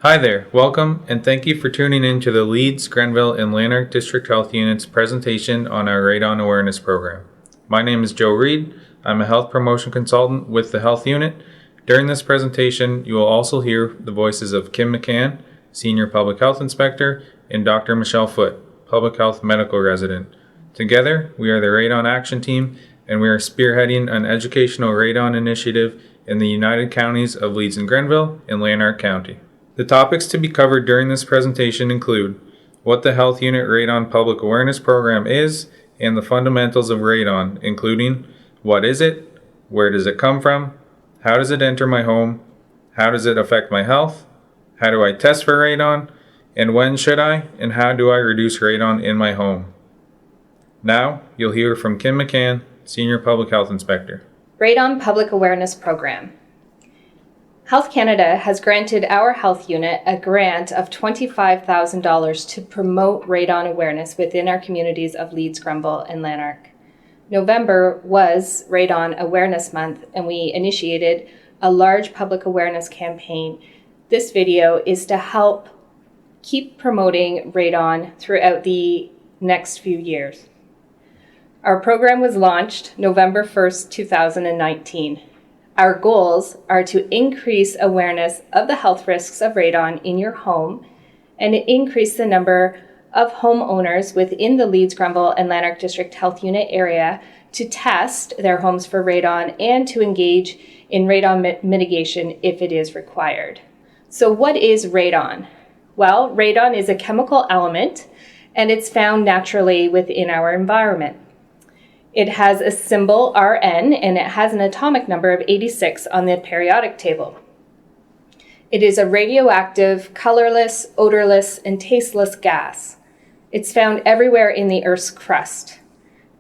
Hi there, welcome, and thank you for tuning in to the Leeds, Grenville, and Lanark District Health Unit's presentation on our Radon Awareness Program. My name is Joe Reed. I'm a health promotion consultant with the Health Unit. During this presentation, you will also hear the voices of Kim McCann, Senior Public Health Inspector, and Dr. Michelle Foote, Public Health Medical Resident. Together, we are the Radon Action Team, and we are spearheading an educational radon initiative in the United Counties of Leeds and Grenville and Lanark County. The topics to be covered during this presentation include what the Health Unit Radon Public Awareness Program is and the fundamentals of radon, including what is it, where does it come from, how does it enter my home, how does it affect my health, how do I test for radon, and when should I and how do I reduce radon in my home. Now, you'll hear from Kim McCann, Senior Public Health Inspector. Radon Public Awareness Program. Health Canada has granted our health unit a grant of $25,000 to promote radon awareness within our communities of Leeds, Grenville, and Lanark. November was Radon Awareness Month, and we initiated a large public awareness campaign. This video is to help keep promoting radon throughout the next few years. Our program was launched November 1st, 2019. Our goals are to increase awareness of the health risks of radon in your home and increase the number of homeowners within the Leeds, Grenville, and Lanark District Health Unit area to test their homes for radon and to engage in radon mitigation if it is required. So what is radon? Well, radon is a chemical element and it's found naturally within our environment. It has a symbol Rn and it has an atomic number of 86 on the periodic table. It is a radioactive, colorless, odorless, and tasteless gas. It's found everywhere in the Earth's crust.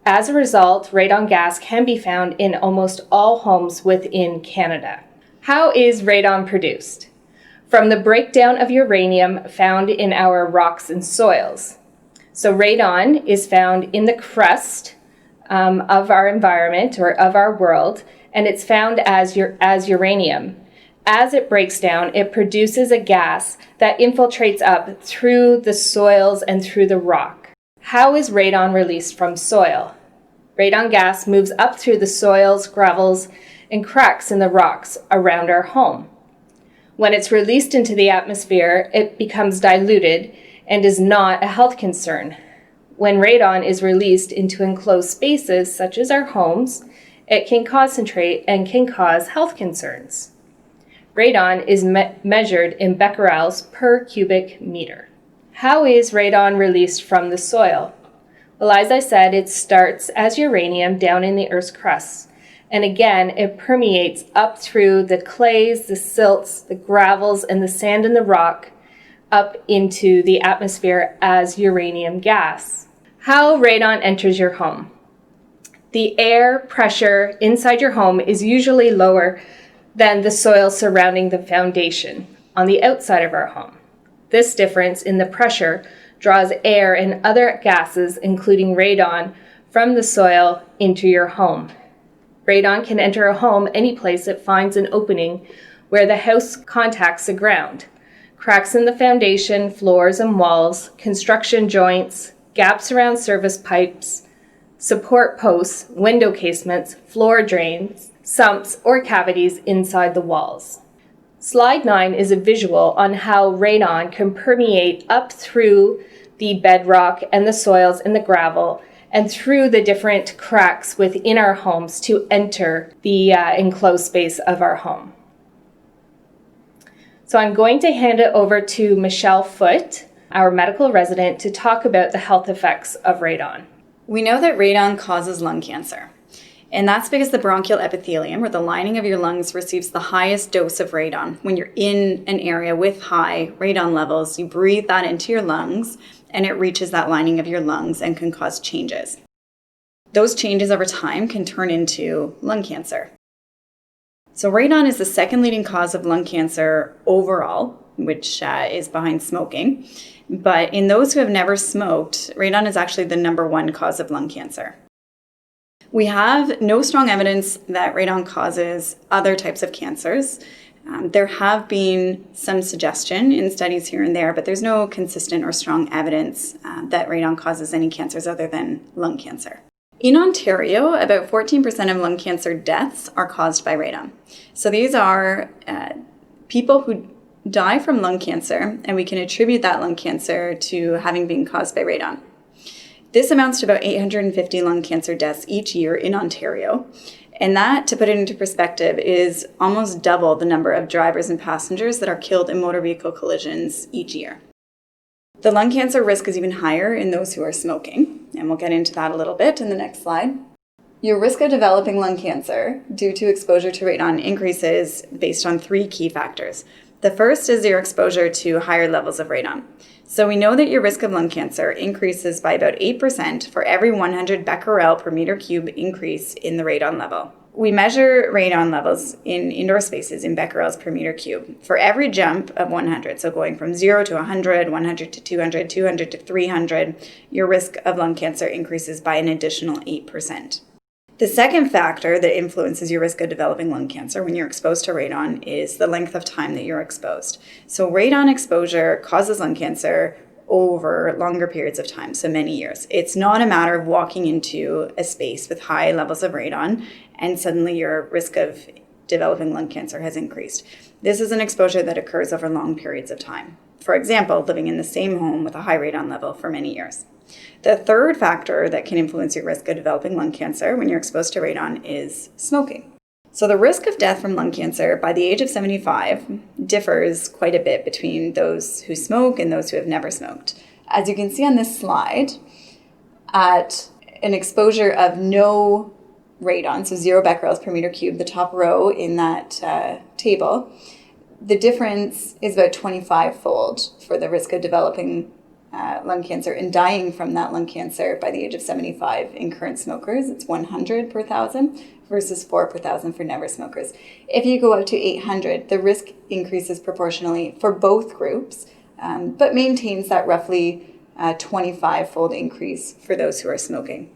As a result, radon gas can be found in almost all homes within Canada. How is radon produced? From the breakdown of uranium found in our rocks and soils. So radon is found in the crust of our environment or of our world, and it's found as uranium. As it breaks down, it produces a gas that infiltrates up through the soils and through the rock. How is radon released from soil? Radon gas moves up through the soils, gravels, and cracks in the rocks around our home. When it's released into the atmosphere, it becomes diluted and is not a health concern. When radon is released into enclosed spaces, such as our homes, it can concentrate and can cause health concerns. Radon is measured in becquerels per cubic meter. How is radon released from the soil? Well, as I said, it starts as uranium down in the Earth's crust. And again, it permeates up through the clays, the silts, the gravels, and the sand and the rock up into the atmosphere as uranium gas. How radon enters your home. The air pressure inside your home is usually lower than the soil surrounding the foundation on the outside of our home. This difference in the pressure draws air and other gases, including radon, from the soil into your home. Radon can enter a home any place it finds an opening where the house contacts the ground. Cracks in the foundation, floors and walls, construction joints, gaps around service pipes, support posts, window casements, floor drains, sumps, or cavities inside the walls. Slide 9 is a visual on how radon can permeate up through the bedrock and the soils and the gravel and through the different cracks within our homes to enter the enclosed space of our home. So I'm going to hand it over to Michelle Foote, our medical resident, to talk about the health effects of radon. We know that radon causes lung cancer, and that's because the bronchial epithelium, or the lining of your lungs, receives the highest dose of radon. When you're in an area with high radon levels, you breathe that into your lungs, and it reaches that lining of your lungs and can cause changes. Those changes over time can turn into lung cancer. So radon is the second leading cause of lung cancer overall, which is behind smoking. But in those who have never smoked, radon is actually the number one cause of lung cancer. We have no strong evidence that radon causes other types of cancers. There have been some suggestion in studies here and there, but there's no consistent or strong evidence that radon causes any cancers other than lung cancer. In Ontario, about 14% of lung cancer deaths are caused by radon. So these are people who die from lung cancer, and we can attribute that lung cancer to having been caused by radon. This amounts to about 850 lung cancer deaths each year in Ontario. And that, to put it into perspective, is almost double the number of drivers and passengers that are killed in motor vehicle collisions each year. The lung cancer risk is even higher in those who are smoking, and we'll get into that a little bit in the next slide. Your risk of developing lung cancer due to exposure to radon increases based on 3 key factors. The first is your exposure to higher levels of radon. So we know that your risk of lung cancer increases by about 8% for every 100 becquerel per meter cube increase in the radon level. We measure radon levels in indoor spaces in becquerels per meter cube. For every jump of 100, so going from 0 to 100, 100 to 200, 200 to 300, your risk of lung cancer increases by an additional 8%. The second factor that influences your risk of developing lung cancer when you're exposed to radon is the length of time that you're exposed. So radon exposure causes lung cancer over longer periods of time, so many years. It's not a matter of walking into a space with high levels of radon and suddenly your risk of developing lung cancer has increased. This is an exposure that occurs over long periods of time. For example, living in the same home with a high radon level for many years. The third factor that can influence your risk of developing lung cancer when you're exposed to radon is smoking. So the risk of death from lung cancer by the age of 75 differs quite a bit between those who smoke and those who have never smoked. As you can see on this slide, at an exposure of no radon, so 0 becquerels per meter cube, the top row in that table, the difference is about 25-fold for the risk of developing lung cancer and dying from that lung cancer by the age of 75 in current smokers. It's 100 per 1,000 versus 4 per 1,000 for never smokers. If you go up to 800, the risk increases proportionally for both groups, but maintains that roughly 25-fold increase for those who are smoking.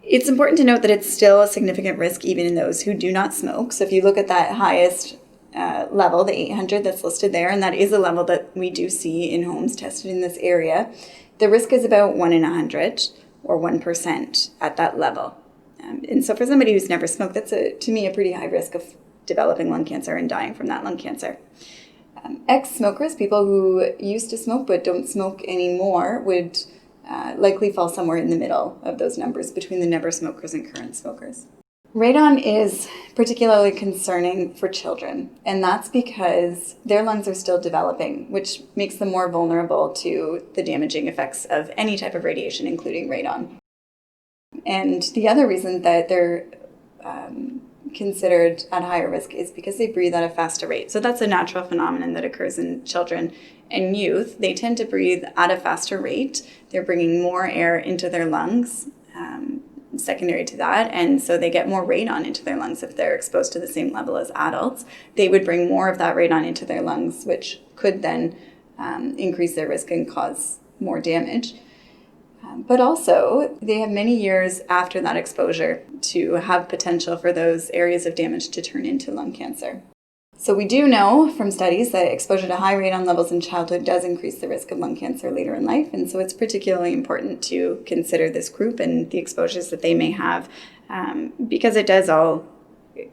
It's important to note that it's still a significant risk even in those who do not smoke. So if you look at that highest level, the 800 that's listed there, and that is a level that we do see in homes tested in this area, the risk is about 1 in 100 or 1% at that level. And so for somebody who's never smoked, that's to me a pretty high risk of developing lung cancer and dying from that lung cancer. Ex-smokers, people who used to smoke but don't smoke anymore, would likely fall somewhere in the middle of those numbers between the never smokers and current smokers. Radon is particularly concerning for children, and that's because their lungs are still developing, which makes them more vulnerable to the damaging effects of any type of radiation, including radon. And the other reason that they're considered at higher risk is because they breathe at a faster rate. So that's a natural phenomenon that occurs in children and youth. They tend to breathe at a faster rate. They're bringing more air into their lungs. Secondary to that, and so they get more radon into their lungs if they're exposed to the same level as adults. They would bring more of that radon into their lungs, which could then increase their risk and cause more damage. But also, they have many years after that exposure to have potential for those areas of damage to turn into lung cancer. So we do know from studies that exposure to high radon levels in childhood does increase the risk of lung cancer later in life. And so it's particularly important to consider this group and the exposures that they may have, because it does all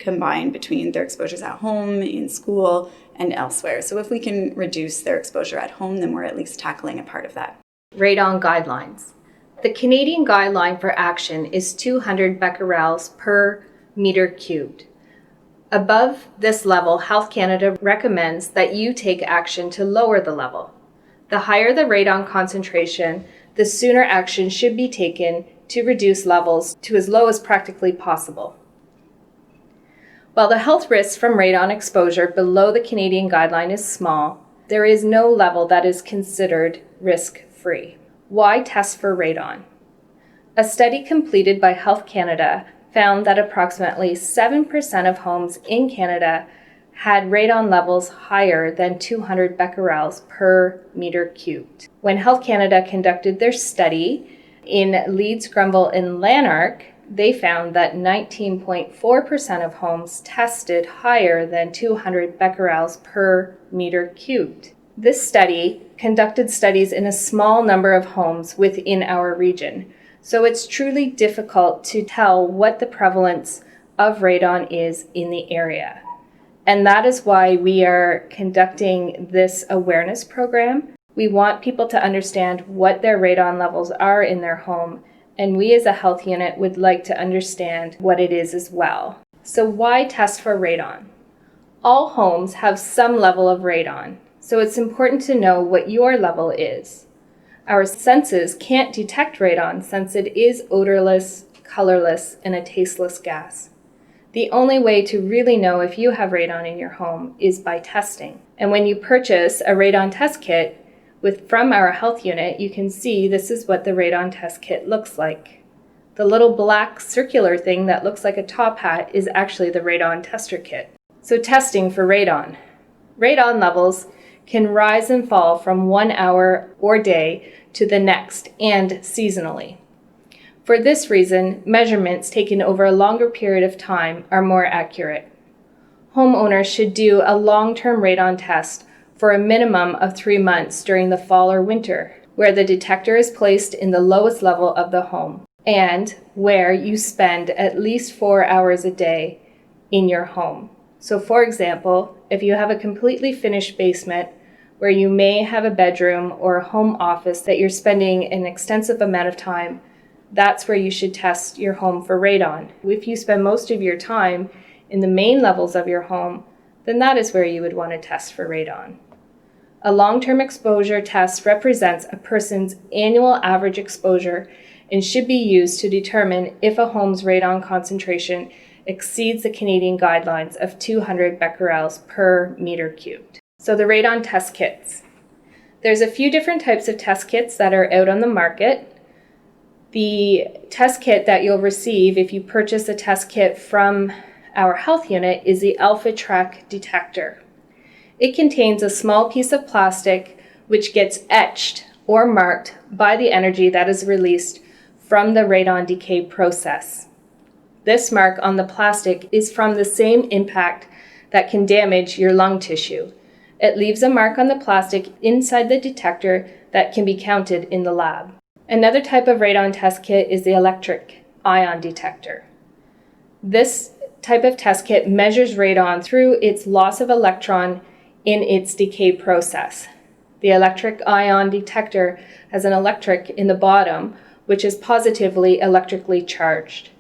combine between their exposures at home, in school, and elsewhere. So if we can reduce their exposure at home, then we're at least tackling a part of that. Radon guidelines. The Canadian guideline for action is 200 becquerels per meter cubed. Above this level, Health Canada recommends that you take action to lower the level. The higher the radon concentration, the sooner action should be taken to reduce levels to as low as practically possible. While the health risks from radon exposure below the Canadian guideline is small, there is no level that is considered risk-free. Why test for radon? A study completed by Health Canada found that approximately 7% of homes in Canada had radon levels higher than 200 becquerels per meter cubed. When Health Canada conducted their study in Leeds, Grenville, and Lanark, they found that 19.4% of homes tested higher than 200 becquerels per meter cubed. This study conducted studies in a small number of homes within our region, so it's truly difficult to tell what the prevalence of radon is in the area. And that is why we are conducting this awareness program. We want people to understand what their radon levels are in their home, and we as a health unit would like to understand what it is as well. So why test for radon? All homes have some level of radon, so it's important to know what your level is. Our senses can't detect radon since it is odorless, colorless, and a tasteless gas. The only way to really know if you have radon in your home is by testing. And when you purchase a radon test kit from our health unit, you can see this is what the radon test kit looks like. The little black circular thing that looks like a top hat is actually the radon tester kit. So testing for radon. Radon levels can rise and fall from 1 hour or day to the next and seasonally. For this reason, measurements taken over a longer period of time are more accurate. Homeowners should do a long-term radon test for a minimum of 3 months during the fall or winter, where the detector is placed in the lowest level of the home, and where you spend at least 4 hours a day in your home. So for example, if you have a completely finished basement where you may have a bedroom or a home office that you're spending an extensive amount of time, that's where you should test your home for radon. If you spend most of your time in the main levels of your home, then that is where you would want to test for radon. A long-term exposure test represents a person's annual average exposure and should be used to determine if a home's radon concentration exceeds the Canadian guidelines of 200 becquerels per meter cubed. So the radon test kits. There's a few different types of test kits that are out on the market. The test kit that you'll receive if you purchase a test kit from our health unit is the AlphaTrack detector. It contains a small piece of plastic which gets etched or marked by the energy that is released from the radon decay process. This mark on the plastic is from the same impact that can damage your lung tissue. It leaves a mark on the plastic inside the detector that can be counted in the lab. Another type of radon test kit is the electric ion detector. This type of test kit measures radon through its loss of electron in its decay process. The electric ion detector has an electric in the bottom, which is positively electrically charged.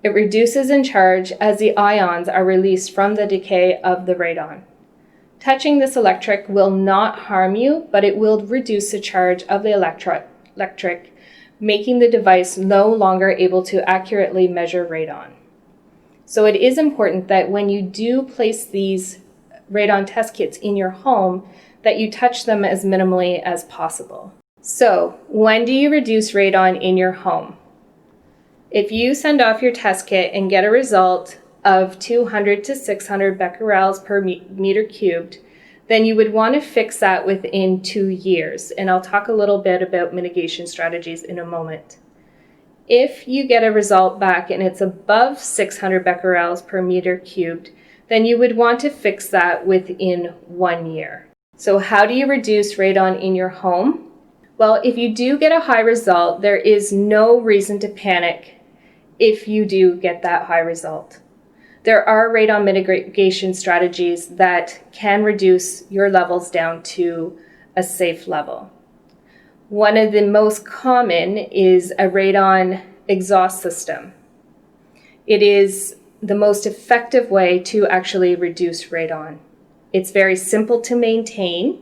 It reduces in charge as the ions are released from the decay of the radon. Touching this electric will not harm you, but it will reduce the charge of the electric, making the device no longer able to accurately measure radon. So it is important that when you do place these radon test kits in your home, that you touch them as minimally as possible. So when do you reduce radon in your home? If you send off your test kit and get a result of 200 to 600 becquerels per meter cubed, then you would want to fix that within 2 years. And I'll talk a little bit about mitigation strategies in a moment. If you get a result back and it's above 600 becquerels per meter cubed, then you would want to fix that within 1 year. So how do you reduce radon in your home? Well, if you do get a high result, there is no reason to panic if you do get that high result. There are radon mitigation strategies that can reduce your levels down to a safe level. One of the most common is a radon exhaust system. It is the most effective way to actually reduce radon. It's very simple to maintain,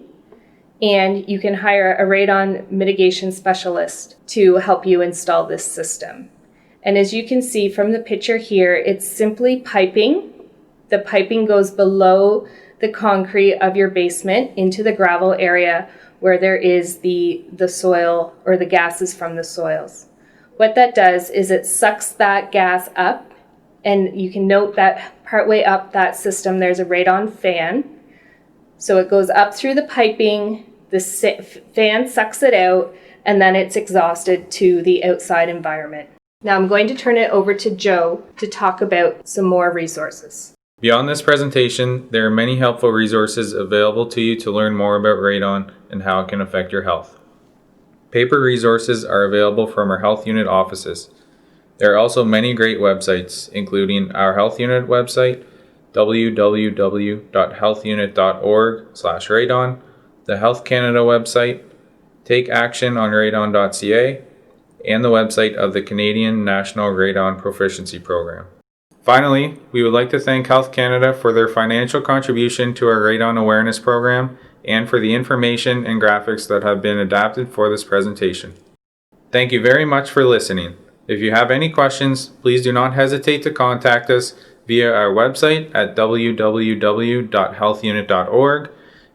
and you can hire a radon mitigation specialist to help you install this system. And as you can see from the picture here, it's simply piping. The piping goes below the concrete of your basement into the gravel area where there is the soil or the gases from the soils. What that does is it sucks that gas up, and you can note that partway up that system there's a radon fan. So it goes up through the piping, the fan sucks it out, and then it's exhausted to the outside environment. Now I'm going to turn it over to Joe to talk about some more resources. Beyond this presentation, there are many helpful resources available to you to learn more about radon and how it can affect your health. Paper resources are available from our health unit offices. There are also many great websites, including our health unit website, www.healthunit.org/radon, the Health Canada website, takeactiononradon.ca, and the website of the Canadian National Radon Proficiency Program. Finally, we would like to thank Health Canada for their financial contribution to our radon awareness program and for the information and graphics that have been adapted for this presentation. Thank you very much for listening. If you have any questions, please do not hesitate to contact us via our website at www.healthunit.org,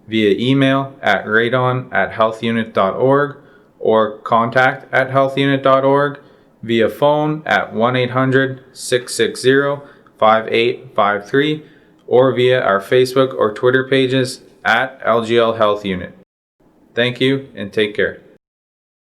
via email at radon@healthunit.org, or contact@healthunit.org, via phone at 1-800-660-5853, or via our Facebook or Twitter pages at LGL Health Unit. Thank you and take care.